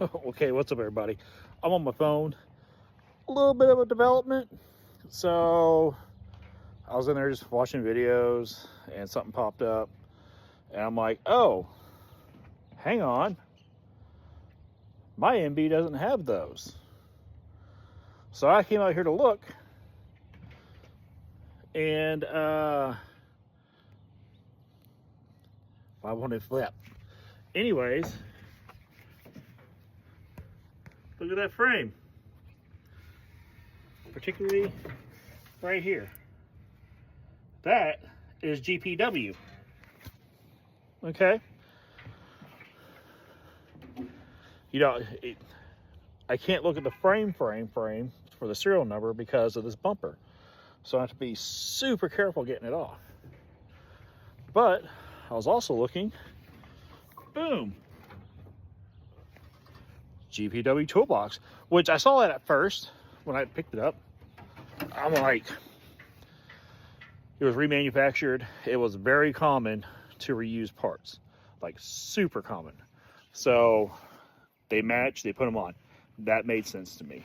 Okay, what's up everybody? I'm on my phone. A little bit of a development. So I was in there just watching videos and something popped up and I'm like, oh, hang on. My MB doesn't have those. So I came out here to look and I want to flip. Anyways, look at that frame. Particularly right here. That is GPW. Okay. You know, I can't look at the frame for the serial number because of this bumper. So I have to be super careful getting it off. But I was also looking, boom, GPW toolbox, which I saw that at first when I picked it up. I'm like, it was remanufactured. It was very common to reuse parts, like super common. So they match, they put them on. That made sense to me.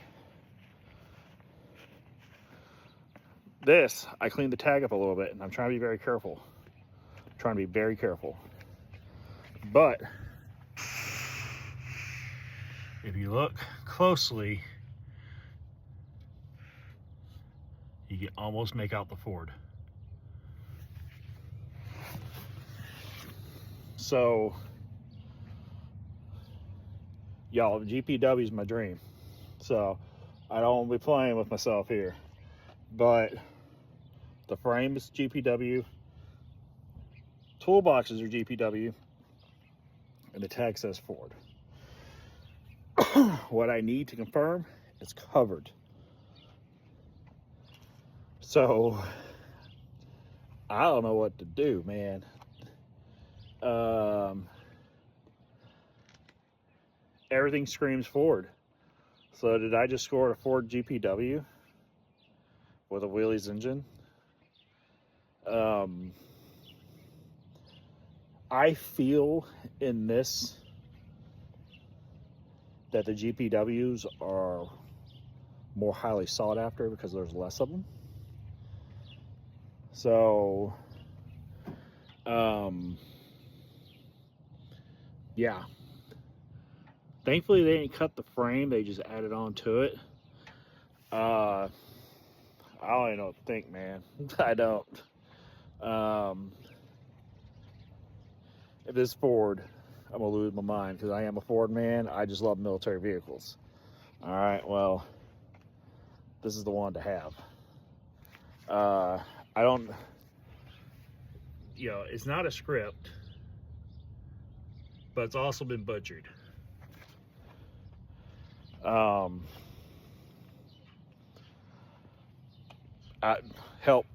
This, I cleaned the tag up a little bit and I'm trying to be very careful. But if you look closely, you can almost make out the Ford. So, y'all, GPW is my dream. So, I don't want to be playing with myself here. But the frame is GPW, toolboxes are GPW, and the tag says Ford. What I need to confirm is covered. So I don't know what to do, man. Everything screams Ford. So did I just score a Ford GPW with a Willys engine? I feel in this that the GPWs are more highly sought after because there's less of them. So, yeah. Thankfully, they didn't cut the frame. They just added on to it. I don't even know what to think, man. I don't. If this Ford, I'm gonna lose my mind because I am a Ford man. I just love military vehicles. All right, well, this is the one to have. I don't, you know, it's not a script, but it's also been butchered. Help.